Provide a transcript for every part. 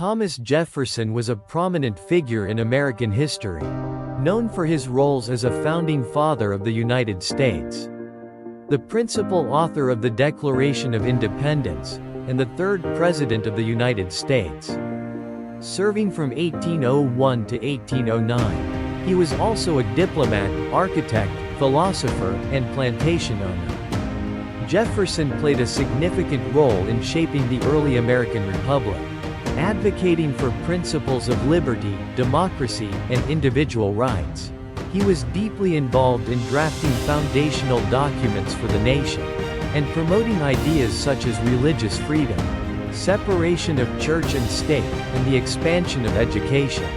Thomas Jefferson was a prominent figure in American history, known for his roles as a founding father of the United States, the principal author of the Declaration of Independence, and the third President of the United States. Serving from 1801 to 1809, he was also a diplomat, architect, philosopher, and plantation owner. Jefferson played a significant role in shaping the early American Republic, advocating for principles of liberty, democracy, and individual rights. He was deeply involved in drafting foundational documents for the nation, and promoting ideas such as religious freedom, separation of church and state, and the expansion of education.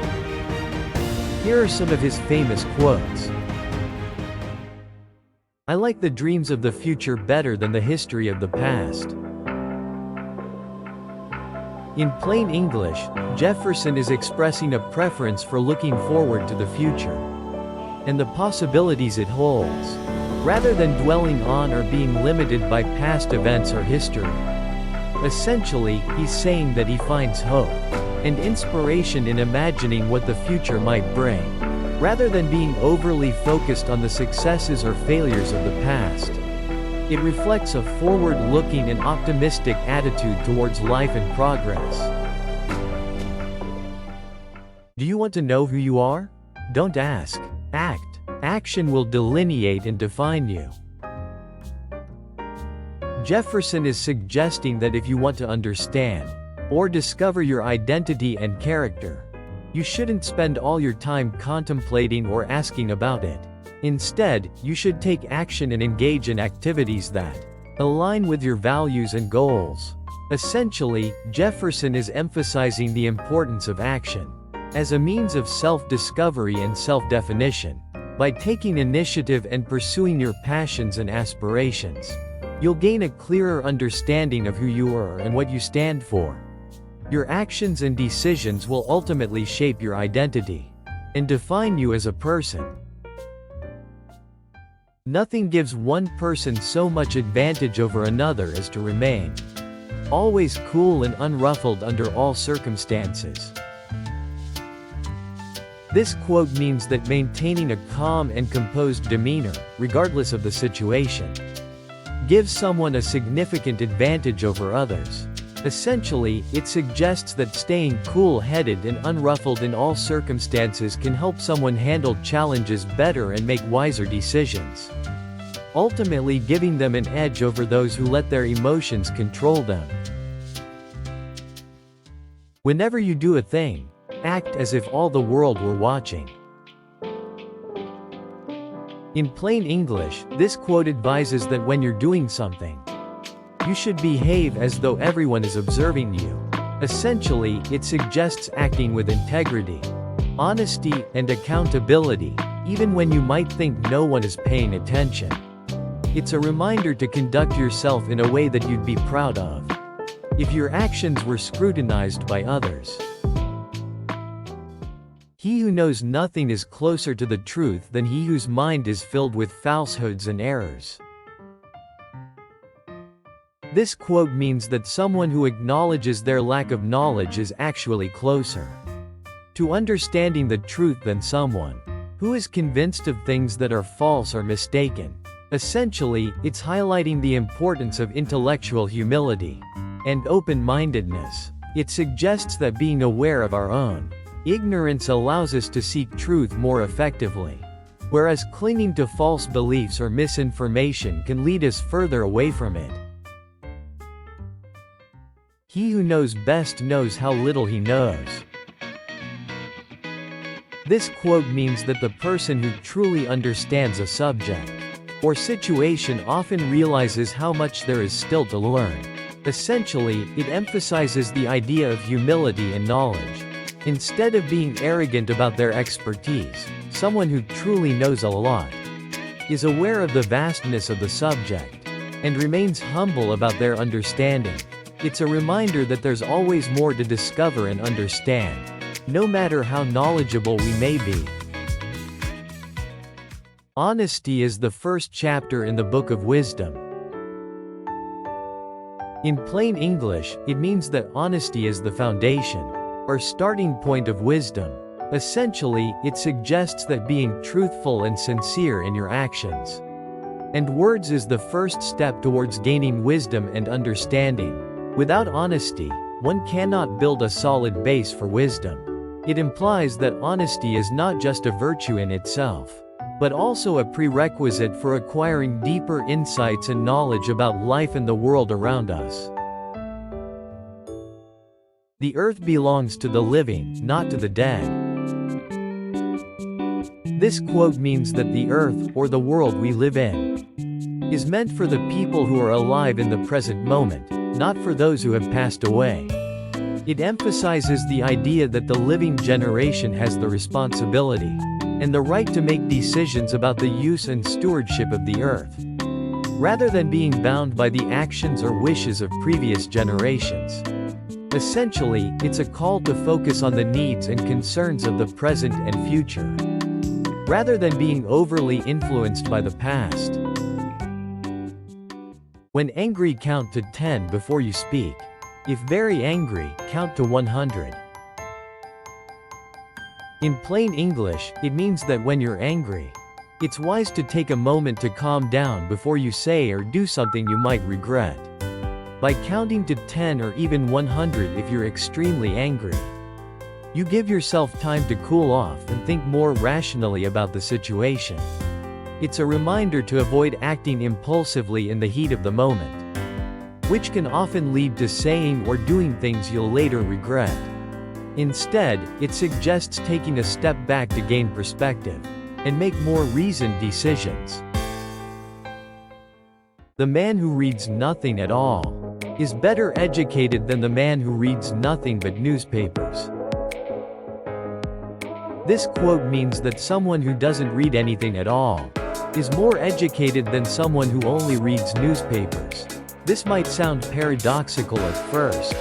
Here are some of his famous quotes. "I like the dreams of the future better than the history of the past." In plain English, Jefferson is expressing a preference for looking forward to the future and the possibilities it holds, rather than dwelling on or being limited by past events or history. Essentially, he's saying that he finds hope and inspiration in imagining what the future might bring, rather than being overly focused on the successes or failures of the past. It reflects a forward-looking and optimistic attitude towards life and progress. Do you want to know who you are? Don't ask. Act. Action will delineate and define you. Jefferson is suggesting that if you want to understand or discover your identity and character, you shouldn't spend all your time contemplating or asking about it. Instead, you should take action and engage in activities that align with your values and goals. Essentially, Jefferson is emphasizing the importance of action as a means of self-discovery and self-definition. By taking initiative and pursuing your passions and aspirations, you'll gain a clearer understanding of who you are and what you stand for. Your actions and decisions will ultimately shape your identity and define you as a person. Nothing gives one person so much advantage over another as to remain always cool and unruffled under all circumstances. This quote means that maintaining a calm and composed demeanor, regardless of the situation, gives someone a significant advantage over others. Essentially, it suggests that staying cool-headed and unruffled in all circumstances can help someone handle challenges better and make wiser decisions, ultimately giving them an edge over those who let their emotions control them. Whenever you do a thing, act as if all the world were watching. In plain English, this quote advises that when you're doing something, you should behave as though everyone is observing you. Essentially, it suggests acting with integrity, honesty, and accountability, even when you might think no one is paying attention. It's a reminder to conduct yourself in a way that you'd be proud of if your actions were scrutinized by others. He who knows nothing is closer to the truth than he whose mind is filled with falsehoods and errors. This quote means that someone who acknowledges their lack of knowledge is actually closer to understanding the truth than someone who is convinced of things that are false or mistaken. Essentially, it's highlighting the importance of intellectual humility and open-mindedness. It suggests that being aware of our own ignorance allows us to seek truth more effectively, whereas clinging to false beliefs or misinformation can lead us further away from it. He who knows best knows how little he knows. This quote means that the person who truly understands a subject or situation often realizes how much there is still to learn. Essentially, it emphasizes the idea of humility and knowledge. Instead of being arrogant about their expertise, someone who truly knows a lot is aware of the vastness of the subject and remains humble about their understanding. It's a reminder that there's always more to discover and understand, no matter how knowledgeable we may be. Honesty is the first chapter in the Book of Wisdom. In plain English, it means that honesty is the foundation or starting point of wisdom. Essentially, it suggests that being truthful and sincere in your actions and words is the first step towards gaining wisdom and understanding. Without honesty, one cannot build a solid base for wisdom. It implies that honesty is not just a virtue in itself, but also a prerequisite for acquiring deeper insights and knowledge about life and the world around us. The earth belongs to the living, not to the dead. This quote means that the earth, or the world we live in, is meant for the people who are alive in the present moment, not for those who have passed away. It emphasizes the idea that the living generation has the responsibility and the right to make decisions about the use and stewardship of the earth, rather than being bound by the actions or wishes of previous generations. Essentially, it's a call to focus on the needs and concerns of the present and future, rather than being overly influenced by the past. When angry, count to 10 before you speak. If very angry, count to 100. In plain English, it means that when you're angry, it's wise to take a moment to calm down before you say or do something you might regret. By counting to 10 or even 100 if you're extremely angry, you give yourself time to cool off and think more rationally about the situation. It's a reminder to avoid acting impulsively in the heat of the moment, which can often lead to saying or doing things you'll later regret. Instead, it suggests taking a step back to gain perspective and make more reasoned decisions. The man who reads nothing at all is better educated than the man who reads nothing but newspapers. This quote means that someone who doesn't read anything at all is more educated than someone who only reads newspapers. This might sound paradoxical at first,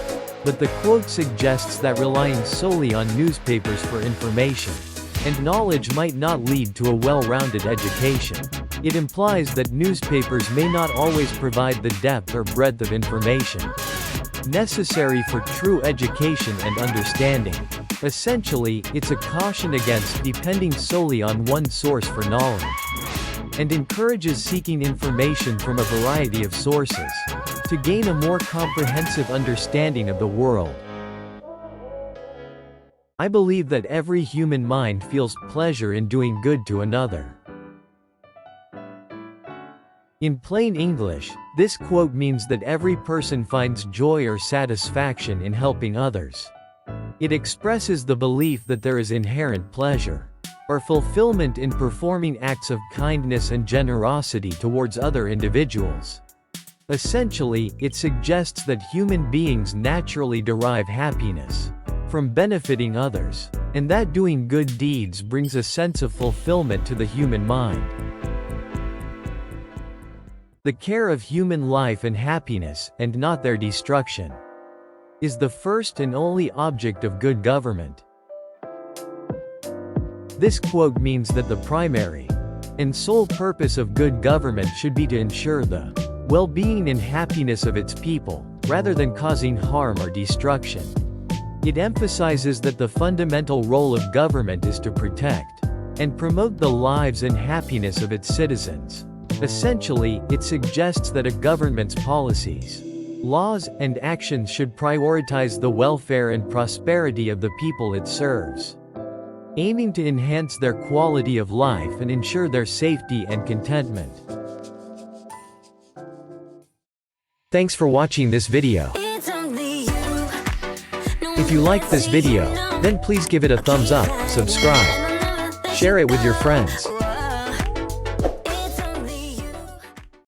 but the quote suggests that relying solely on newspapers for information and knowledge might not lead to a well-rounded education. It implies that newspapers may not always provide the depth or breadth of information necessary for true education and understanding. Essentially, it's a caution against depending solely on one source for knowledge, and encourages seeking information from a variety of sources to gain a more comprehensive understanding of the world. I believe that every human mind feels pleasure in doing good to another. In plain English, this quote means that every person finds joy or satisfaction in helping others. It expresses the belief that there is inherent pleasure or fulfillment in performing acts of kindness and generosity towards other individuals. Essentially, it suggests that human beings naturally derive happiness from benefiting others, and that doing good deeds brings a sense of fulfillment to the human mind. The care of human life and happiness, and not their destruction, is the first and only object of good government. This quote means that the primary and sole purpose of good government should be to ensure the well-being and happiness of its people, rather than causing harm or destruction. It emphasizes that the fundamental role of government is to protect and promote the lives and happiness of its citizens. Essentially, it suggests that a government's policies, laws, and actions should prioritize the welfare and prosperity of the people it serves, aiming to enhance their quality of life and ensure their safety and contentment. Thanks for watching this video. If you liked this video, then please give it a thumbs up, subscribe, share it with your friends.